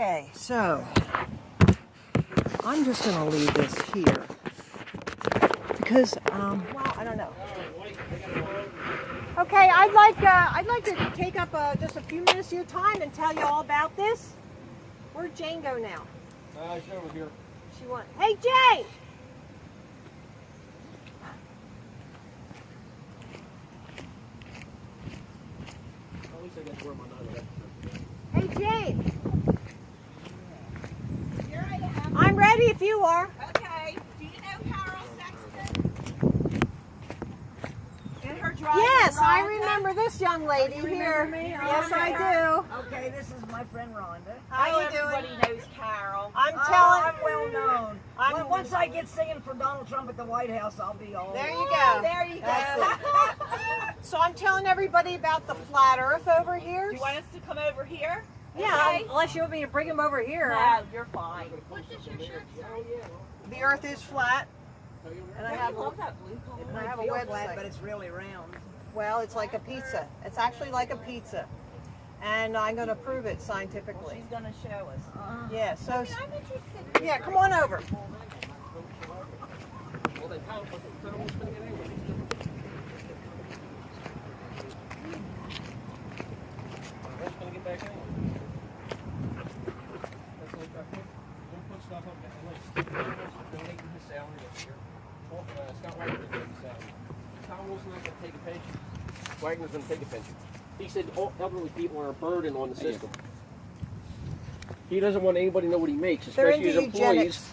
Okay, so I'm just going to leave this here because, well, I don't know. Okay, I'd like to take up just a few minutes of your time and tell you all about this. Where'd Jane go now? She's over here. She went. Hey, Jane! At least I got to wear my nose. Hey, Jane! Here I am. I'm ready if you are. Okay. Do you know Carol Sexton? In her driveway? Yes, I Rhonda? remember this young lady You here. remember me? Yes, Okay. I do. Okay, this is my friend Rhonda. How you Everybody doing? knows Carol. I'm Oh, telling. I'm well known. I'm- Once I get singing for Donald Trump at the White House, I'll be all. There you go. There you That's go. So I'm telling everybody about the flat Earth over here. Do you want us to come over here? Yeah, Okay. unless you want me to bring them over here. No, you're fine. The Earth is flat, and I have love that blue color. and I have a Feel website. flat, but it's really round. Well, it's like a pizza. It's actually like a pizza, and I'm going to prove it scientifically. She's gonna show us. Yeah. So I'm interested. yeah, come on over. Well, then how what's going to get anyway? What's going to get back anyway? That's like, don't put stuff up there. Like, donating his salary this year. Scott Wagner's going to take salary. Tom Wilson's going to take a pension. Wagner's going to take a pension. He said all elderly people are a burden on the system. He doesn't want anybody to know what he makes, They're especially into his employees. eugenics.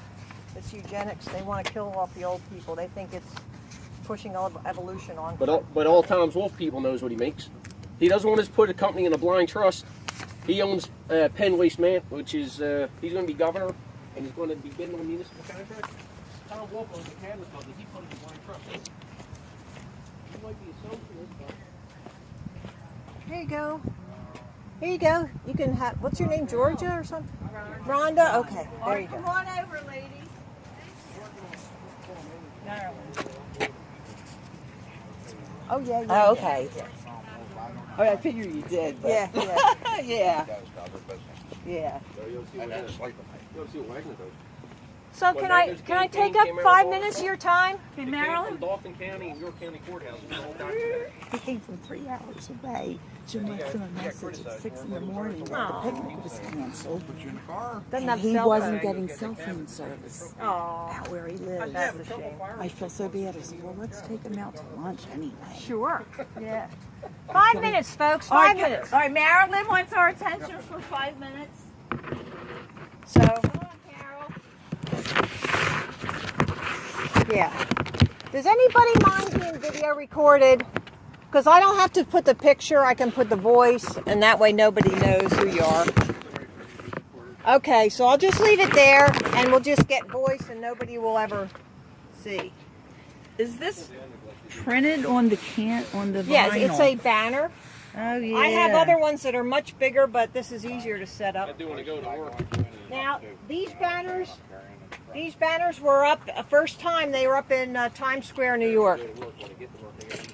It's eugenics. They want to kill off the old people. They think it's pushing evolution on. But all Tom's Wolf people knows what he makes. He doesn't want us to put a company in a blind trust. He owns Penn Waste Man, which is he's going to be governor, and he's going to be bidding on municipal contracts. Tom Wolf owns the cabinet company. He put it in a blind trust. He might be associated, but Here you go. Here you go. You can have. What's your name, Georgia or something? Rhonda. Okay. There you Come go. on over, ladies. Oh yeah. Yeah. Oh, okay. Oh, I figure you did. But Yeah. Yeah. yeah. Yeah. you'll see what Wagner does. So can I take up 5 minutes of your time? Hey, From Marilyn. Dauphin County and York County courthouses. All documented. He came from 3 hours away. Jim left him a message at 6 in the morning that Aw. the picnic was canceled. Doesn't And have he cell wasn't phone. getting cell phone service Oh, out where he lives. that's a shame. I feel so bad. I said, well, let's take him out to lunch anyway. Sure. Yeah. 5 minutes, folks. 5 minutes. All right, Marilyn wants our attention for 5 minutes. So Come on, Carol. yeah. Does anybody mind being video recorded? Because I don't have to put the picture. I can put the voice, and that way nobody knows who you are. Okay, so I'll just leave it there, and we'll just get voice, and nobody will ever see. Is this printed on the vinyl? Yes, it's a banner. Oh, yeah. I have other ones that are much bigger, but this is easier to set I up. do want to go to work. Now, these banners were up, first time they were up in Times Square, New York.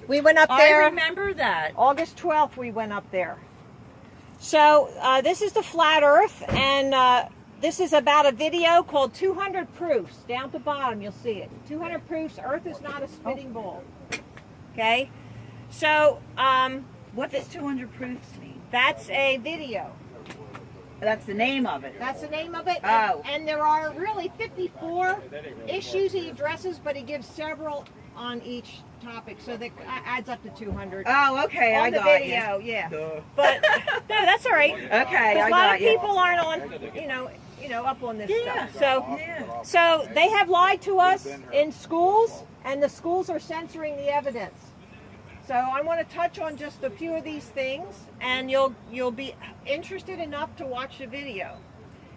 We went up I there, remember that. August 12th we went up there. So this is the flat Earth, and this is about a video called 200 Proofs. Down at the bottom you'll see it. 200 Proofs, Earth is not a spinning ball. Okay? So What does 200 proofs mean? that's a video. That's the name of it. That's the name of it. Oh. And there are really 54 issues he addresses, but he gives several on each topic, so that adds up to 200. Oh, okay. on I the got video, yeah. But no, that's all right. Okay, 'Cause I a lot got of you. people aren't on, up on this Yeah. stuff. So, Yeah. so they have lied to us in schools, and the schools are censoring the evidence. So I want to touch on just a few of these things, and you'll be interested enough to watch the video.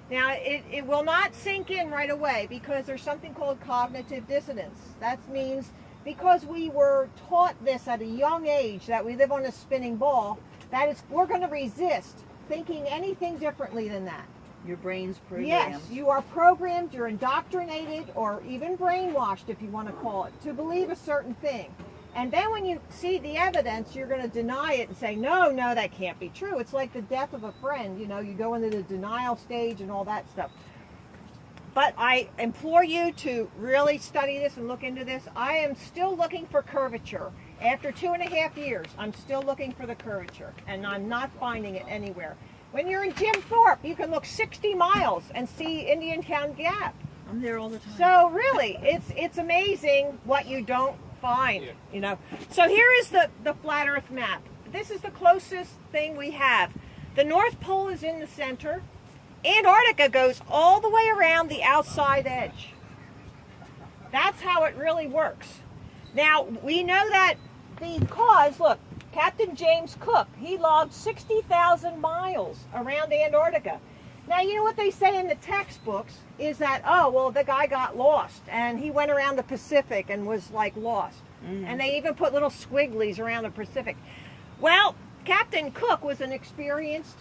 Now, it will not sink in right away because there's something called cognitive dissonance. That means because we were taught this at a young age that we live on a spinning ball, that is, we're going to resist thinking anything differently than that. Your brain's programmed. Yes, you are programmed, you're indoctrinated, or even brainwashed, if you want to call it, to believe a certain thing. And then when you see the evidence, you're going to deny it and say, no, that can't be true. It's like the death of a friend. You know, you go into the denial stage and all that stuff. But I implore you to really study this and look into this. I am still looking for curvature. After 2.5 years, I'm still looking for the curvature, and I'm not finding it anywhere. When you're in Jim Thorpe, you can look 60 miles and see Indiantown Gap. I'm there all the time. So really, it's amazing what you don't find, you know. So here is the flat Earth map. This is the closest thing we have. The North Pole is in the center. Antarctica goes all the way around the outside edge. That's how it really works. Now, we know that because, look, Captain James Cook, he logged 60,000 miles around Antarctica. Now, you know what they say in the textbooks is that, oh, well, the guy got lost, and he went around the Pacific and was, like, lost. Mm-hmm. And they even put little squigglies around the Pacific. Well, Captain Cook was an experienced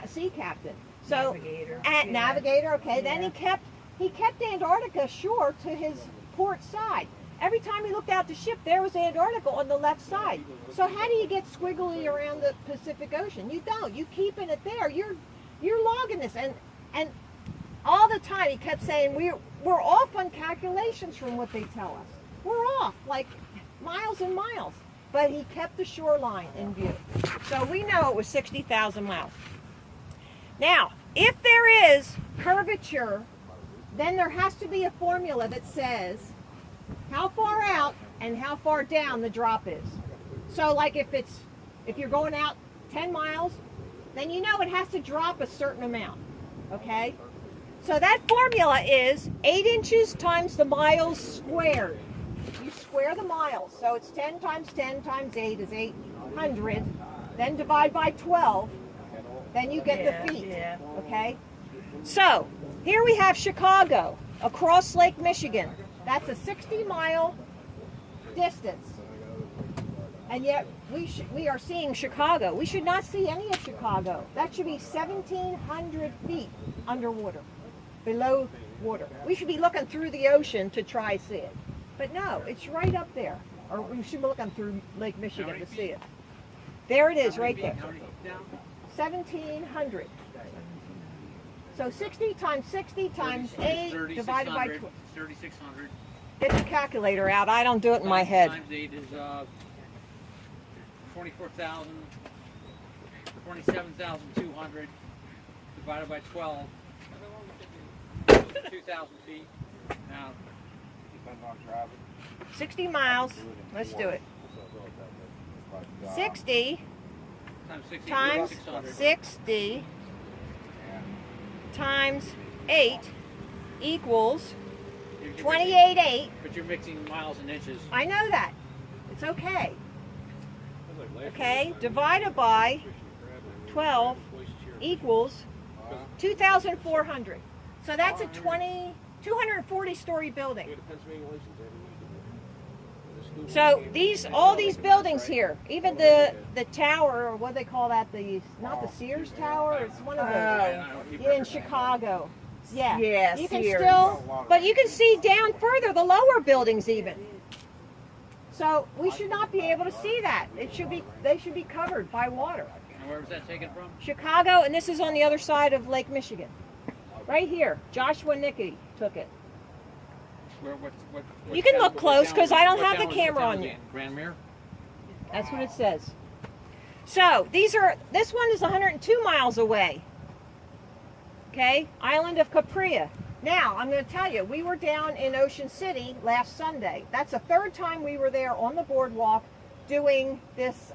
sea captain. So, navigator, okay. Yeah. Then he kept Antarctica shore to his port side. Every time he looked out the ship, there was Antarctica on the left side. So how do you get squiggly around the Pacific Ocean? You don't. You keeping it there. You're logging this, and all the time he kept saying we're off on calculations from what they tell us. We're off like miles and miles. But he kept the shoreline in view. So we know it was 60,000 miles. Now, if there is curvature, then there has to be a formula that says how far out and how far down the drop is. So like if you're going out 10 miles, then you know it has to drop a certain amount, okay? So that formula is 8 inches times the miles squared. You square the miles, so it's 10 times 10 times 8 is 800. Then divide by 12, then you get the feet, okay? So here we have Chicago across Lake Michigan. That's a 60-mile distance, and yet we are seeing Chicago. We should not see any of Chicago. That should be 1,700 feet underwater, below water. We should be looking through the ocean to try to see it. But no, it's right up there. Or we should be looking through Lake Michigan to see it. There it is, right there. 1,700. So 60 times 60 times 8 divided by 12. 3,600. Get your calculator out. I don't do it in my head. Times 8 is 24,000. 27,200 divided by 12. 2,000 feet. Now, 60 miles. Let's do it. 60 times 60 times 8 equals 28.8. But you're mixing miles and inches. I know that. It's okay. Okay, divided by 12 equals 2,400. So that's a 240-story building. So all these buildings here, even the tower, or what do they call that? Not the Sears Tower. It's one of those in Chicago. Yeah. Yeah, you can Sears. but you can see down further the lower buildings even. So we should not be able to see that. They should be covered by water. And where was that taken from? Chicago, and this is on the other side of Lake Michigan. Right here. Joshua Nickey took it. What You can look close because I don't what have the town camera was on you. Grand Mere? That's what it says. So this one is 102 miles away. Okay, island of Capria. Now I'm going to tell you, we were down in Ocean City last Sunday. That's the third time we were there on the boardwalk doing this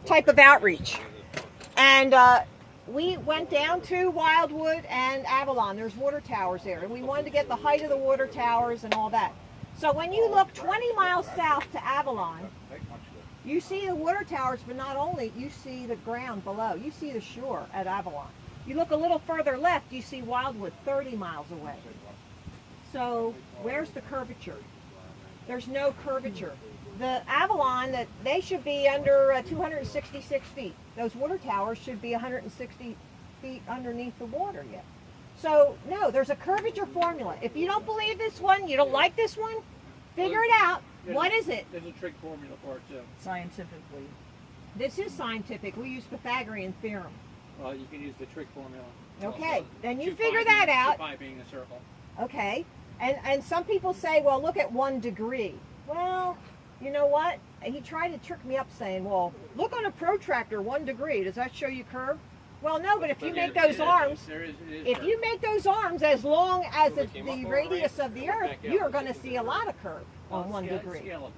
type of outreach. And we went down to Wildwood and Avalon. There's water towers there, and we wanted to get the height of the water towers and all that. So when you look 20 miles south to Avalon, you see the water towers, but not only, you see the ground below. You see the shore at Avalon. You look a little further left, you see Wildwood 30 miles away. So where's the curvature? There's no curvature. The Avalon, they should be under 266 feet. Those water towers should be 160 feet underneath the water yet. So no, there's a curvature formula. If you don't believe this one, you don't like this one, Figure it out. What is it? There's a trig formula for it too. Scientifically. This is scientific. We use Pythagorean theorem. Well, you can use the trig formula. Okay, Also. then you 2 figure pi that being- out. 2 pi being a circle. Okay, and some people say, well, look at 1 degree. Well, you know what? He tried to trick me up saying, well, look on a protractor, 1 degree. Does that show you curve? Well, no, but if you make those arms, it is if curve. you make those arms as long as Well, it's we came the up on radius right, of the come Earth, back out. you are going to see a lot of curve Well, on 1 it's degree. scalable.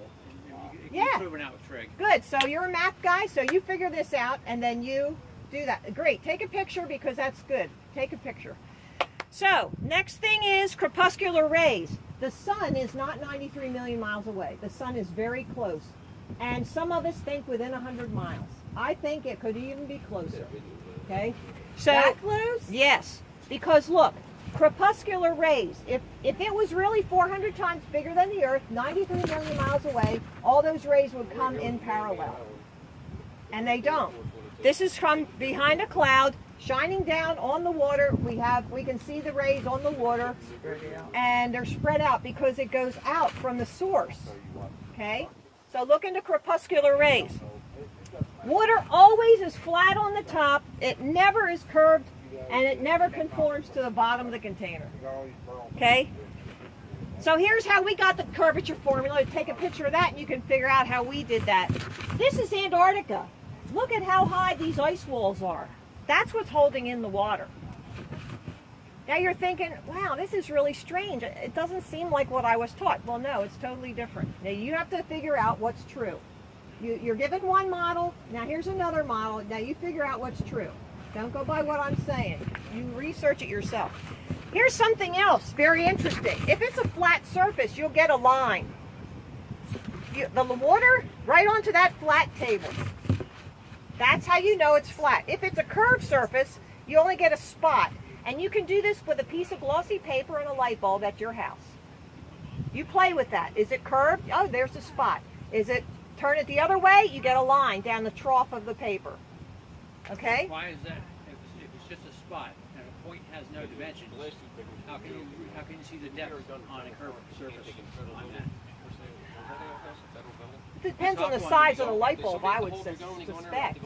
It can Yeah. be proven out with trig. Good. So you're a math guy, so you figure this out, and then you do that. Great. Take a picture because that's good. Take a picture. So next thing is crepuscular rays. The sun is not 93 million miles away. The sun is very close, and some of us think within 100 miles. I think it could even be closer. Okay. So That close? yes, because look, crepuscular rays. If it was really 400 times bigger than the Earth, 93 million miles away, all those rays would come in parallel. And they don't. This is from behind a cloud, shining down on the water. We can see the rays on the water, and they're spread out because it goes out from the source. Okay? So look into crepuscular rays. Water always is flat on the top. It never is curved, and it never conforms to the bottom of the container. Okay? So here's how we got the curvature formula. Take a picture of that and you can figure out how we did that. This is Antarctica. Look at how high these ice walls are. That's what's holding in the water. Now you're thinking, wow, this is really strange. It doesn't seem like what I was taught. Well, no, it's totally different. Now you have to figure out what's true. You're given one model. Now here's another model. Now you figure out what's true. Don't go by what I'm saying. You research it yourself. Here's something else very interesting. If it's a flat surface, you'll get a line. The water right onto that flat table. That's how you know it's flat. If it's a curved surface, you only get a spot. And you can do this with a piece of glossy paper and a light bulb at your house. You play with that. Is it curved? Oh, there's a spot. Is it turn it the other way? You get a line down the trough of the paper. Okay? Why is that? If it's just a spot and a point has no dimensions, how can you see the depth on a curved surface on that? It depends on the size of the light bulb, I would suspect.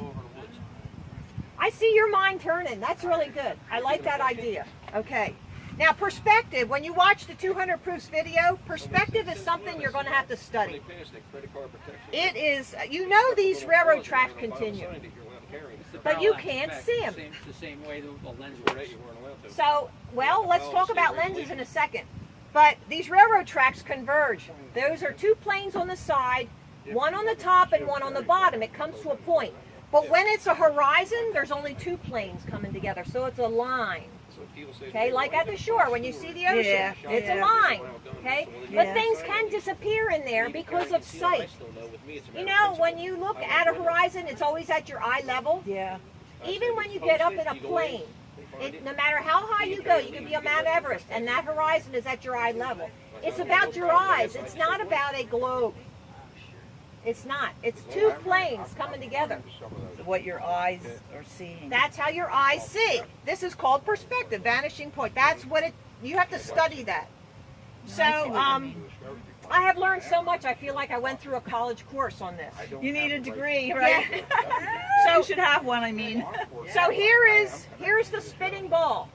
I see your mind turning. That's really good. I like that idea. Okay. Now, perspective, when you watch the 200 Proofs video, perspective is something you're going to have to study. It is, you know these railroad tracks continue, but you can't see them. It's the same way the lens works. So, well, let's talk about lenses in a second. But these railroad tracks converge. Those are 2 planes on the side, one on the top and one on the bottom. It comes to a point. But when it's a horizon, there's only 2 planes coming together, so it's a line. Okay, like at the shore, when you see the ocean, it's a line. Okay, but things can disappear in there because of sight. You know, when you look at a horizon, it's always at your eye level. Yeah. Even when you get up in a plane, no matter how high you go, you can be on Mount Everest, and that horizon is at your eye level. It's about your eyes. It's not about a globe. It's not. It's 2 planes coming together. What your eyes are seeing. That's how your eyes see. This is called perspective, vanishing point. That's what it, you have to study that. So, I have learned so much, I feel like I went through a college course on this. You need a degree, right? Yeah. So you should have one, I mean. So here's the spinning ball.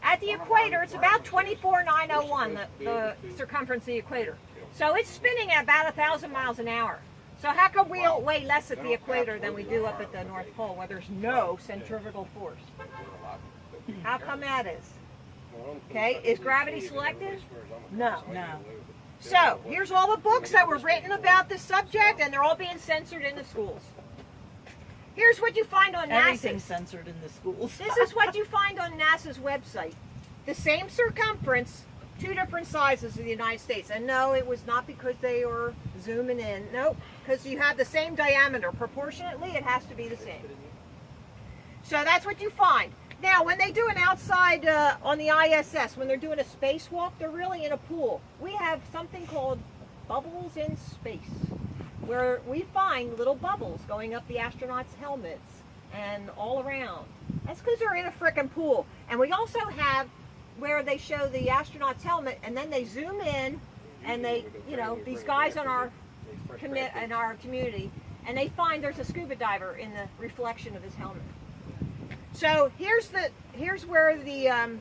At the equator, it's about 24,901, the circumference of the equator. So it's spinning at about 1,000 miles an hour. So how come we weigh less at the equator than we do up at the North Pole, where there's no centrifugal force? How come that is? Okay, is gravity selective? No. No. So, here's all the books that were written about this subject, and they're all being censored in the schools. Here's what you find on Everything's NASA's. censored in the schools. This is what you find on NASA's website. The same circumference, 2 different sizes of the United States. And no, it was not because they were zooming in. Nope, because you have the same diameter. Proportionately, it has to be the same. So that's what you find. Now, when they do an outside on the ISS, when they're doing a spacewalk, they're really in a pool. We have something called bubbles in space, where we find little bubbles going up the astronauts' helmets and all around. That's because they're in a frickin' pool. And we also have where they show the astronaut's helmet, and then they zoom in, and they, these guys on our in our community, and they find there's a scuba diver in the reflection of his helmet. So here's where the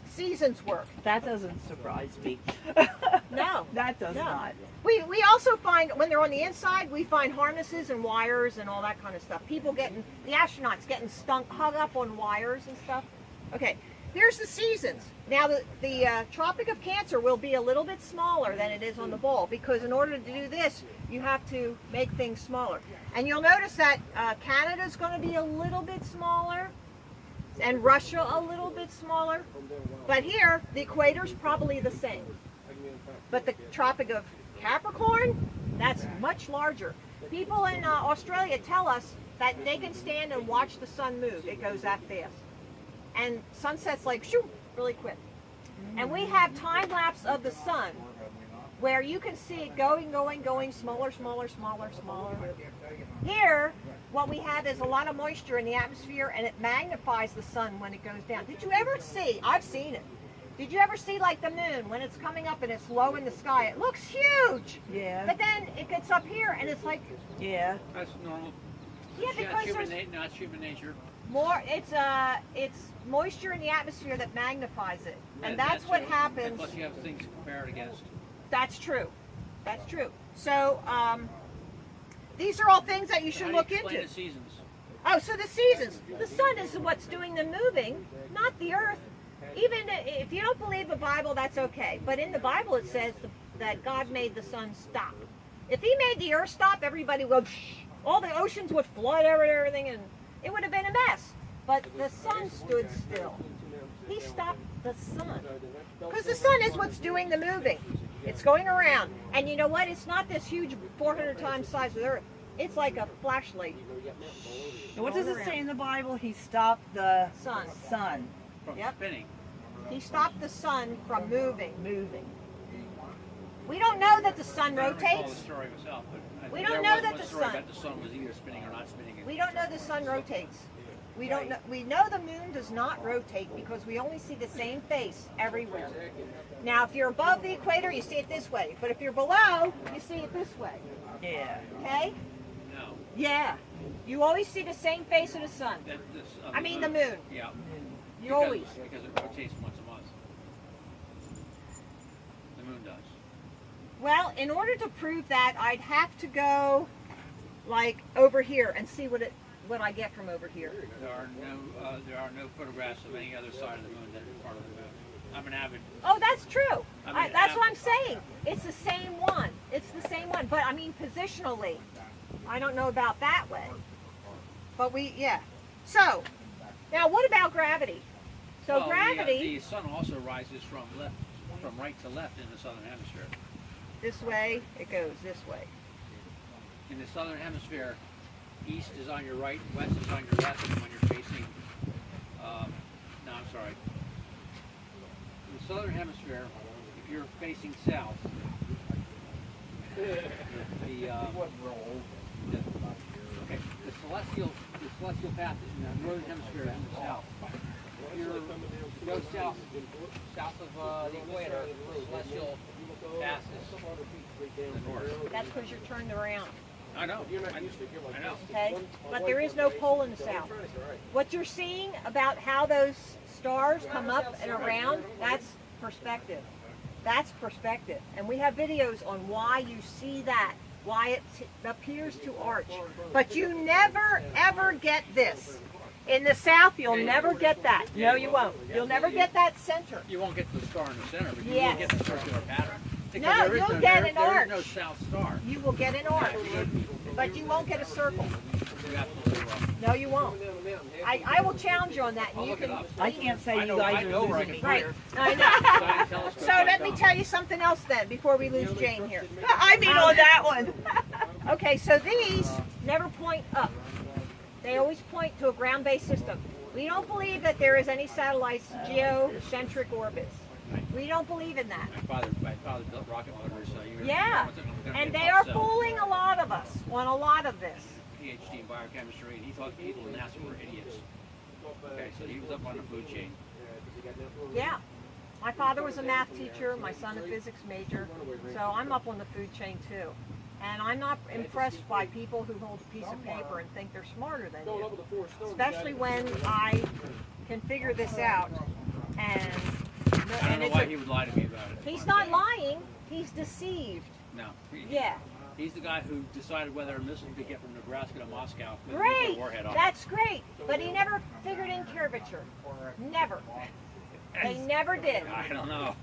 seasons work. That doesn't surprise me. No, That does no. not. We also find, when they're on the inside, we find harnesses and wires and all that kind of stuff. The astronauts getting hung up on wires and stuff. Okay, here's the seasons. Now the Tropic of Cancer will be a little bit smaller than it is on the ball, because in order to do this, you have to make things smaller. And you'll notice that Canada's going to be a little bit smaller, and Russia a little bit smaller. But here, the equator's probably the same. But the Tropic of Capricorn, that's much larger. People in Australia tell us that they can stand and watch the sun move. It goes that fast. And sunset's like, shoo, really quick. And we have time lapse of the sun where you can see it going, smaller, smaller, smaller, smaller. Here, what we have is a lot of moisture in the atmosphere, and it magnifies the sun when it goes down. Did you ever see, I've seen it, did you ever see like the moon when it's coming up and it's low in the sky? It looks huge. Yeah. But then it gets up here and it's like, Yeah. That's normal. yeah, because there's Not human nature. more, it's moisture in the atmosphere that magnifies it. And that's what happens. And plus you have things to compare it against. That's true. That's true. So, these are all things that you should look How do you explain into. the seasons? Oh, so the seasons. The sun is what's doing the moving, not the earth. Even if you don't believe the Bible, that's okay. But in the Bible it says that God made the sun stop. If he made the earth stop, everybody would, all the oceans would flood everything, and it would have been a mess. But the sun stood still. He stopped the sun. Because the sun is what's doing the moving. It's going around. And you know what? It's not this huge 400 times size of the earth. It's like a flashlight. What does it say in the Bible? He stopped the Sun. sun From Yep. spinning. He stopped the sun from moving. We don't know that the sun I don't recall the rotates. story myself, but We there don't know was that one the story sun- about the sun was either spinning or not spinning. We don't know the sun rotates. We don't know. We know the moon does not rotate because we only see the same face everywhere. Now, if you're above the equator, you see it this way. But if you're below, you see it this way. Yeah. Okay? No. Yeah. You always see the same face of the sun. I mean the moon. Yeah. You always. Because it rotates once a month. The moon does. Well, in order to prove that, I'd have to go like over here and see what I get from over here. There are no photographs of any other side of the moon than part of the moon. I'm an avid. Oh, that's true. I mean, That's what I'm saying. It's the same one. It's the same one. But I mean, positionally, I don't know about that way. But yeah. So, now what about gravity? So Well, gravity, the sun also rises from right to left in the southern hemisphere. this way, it goes this way. In the southern hemisphere, east is on your right, west is on your left, and when you're facing, no, I'm sorry. In the southern hemisphere, if you're facing south, the celestial path in the northern hemisphere is in the south. If you go south of the equator, the celestial path is in the north. That's because you're turned around. I know. I know. Okay? But there is no pole in the south. What you're seeing about how those stars come up and around, that's perspective. That's perspective. And we have videos on why you see that, why it appears to arch. But you never, ever get this. In the south, you'll never get that. No, you won't. You'll never get that center. You won't get the star in the center, but you Yes. will get the circular pattern. No, Because there is you'll get an there arch. is no south star. You will get an arch. But you won't get a circle. You absolutely will. No, you won't. I will challenge you on that. And I'll you look it can. up. I can't say I you know- guys I are know where I losing me can Right. here. I know. Science telescope So let me dot com. tell you something else then before we lose Jane here. I mean on that one. Okay, so these never point up. They always point to a ground-based system. We don't believe that there is any satellites geocentric orbits. We don't believe in that. My father built rocket motors. Yeah, and they are fooling a lot of us on a lot of this. PhD in biochemistry, and he thought people in NASA were idiots. Okay, so he was up on the food chain. Yeah. My father was a math teacher, my son a physics major, so I'm up on the food chain too. And I'm not impressed by people who hold a piece of paper and think they're smarter than you, especially when I can figure this out. And I don't know why he would lie to me about it. he's not lying, he's deceived. No. Yeah. He's the guy who decided whether a missile could get from Nebraska to Moscow with a Great, nuclear warhead on it. that's great, but he never figured in curvature. Never. They never did. I don't know.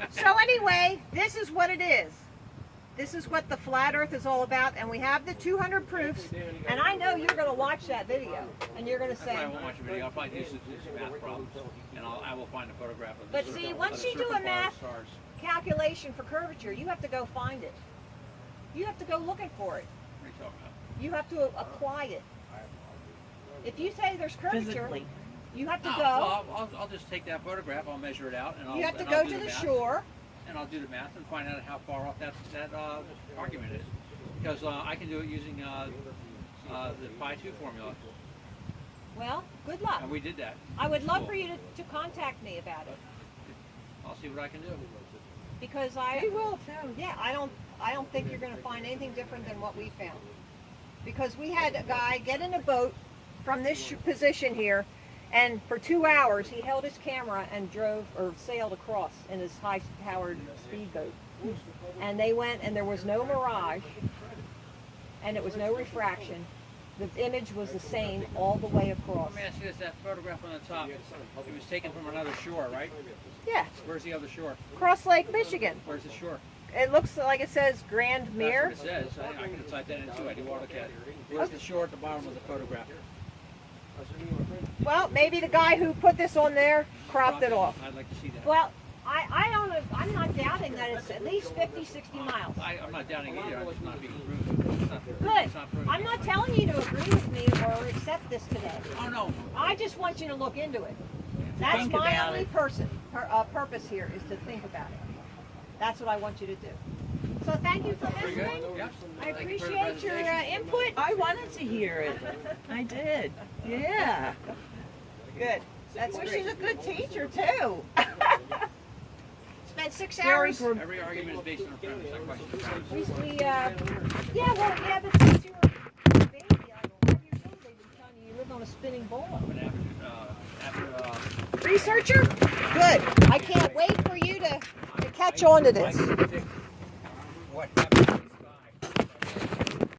So anyway, this is what it is. This is what the flat earth is all about, and we have the 200 proofs, and I know you're going to watch that video, and you're going to I probably say, won't watch a video. I'll probably do some math problems, and I will find a photograph of but this. see, once you do a math calculation for curvature, you have to go find it. You have to go looking for it. What are you talking about? You have to apply it. If you say there's curvature, Physically. you have to No, go. well, I'll just take that photograph, I'll measure it out, and I'll You have to and go I'll do to the math, shore. and I'll do the math and find out how far off that argument is. Because I can do it using the pi 2 formula, Well, good luck. and we did that. I would love for you to contact me about it, I'll see what I can do. because I will too. Yeah, I don't think you're going to find anything different than what we found, because we had a guy get in a boat from this position here, and for 2 hours he held his camera and drove or sailed across in his high-powered speedboat, and they went, and there was no mirage, and it was no refraction. The image was the same all the way across. Let me ask you this, that photograph on the top, it was taken from another shore, right? Yeah, Where's the other shore? Cross Lake, Michigan. Where's the shore? It looks like it says Grand Mere. That's what it says. I can type that in too. I do AutoCAD. Where's the shore at the bottom of the photograph? Well, maybe the guy who put this on there cropped it off. I'd like to see that. Well, I don't know. I'm not doubting that it's at least 50, 60 miles. I'm not doubting either. I'm just not being proven. It's not, Good. It's not proven. I'm not telling you to agree with me or accept this today. Oh no. I just want you to look into it. That's Think my about only it. purpose here is to think about it. That's what I want you to do. So thank you for Pretty good. listening. Yeah. I Thank you for the appreciate your presentation. input. I wanted to hear it. I did. Yeah. Good. That's Well, great. she's a good teacher too. Spent 6 Very hours. good. Every argument is based on a premise. I question the premise. But since you were a baby, like 5 years old, they've been telling you you lived on a spinning ball. But after Researcher? Good. I can't wait for you to catch on to this. I can predict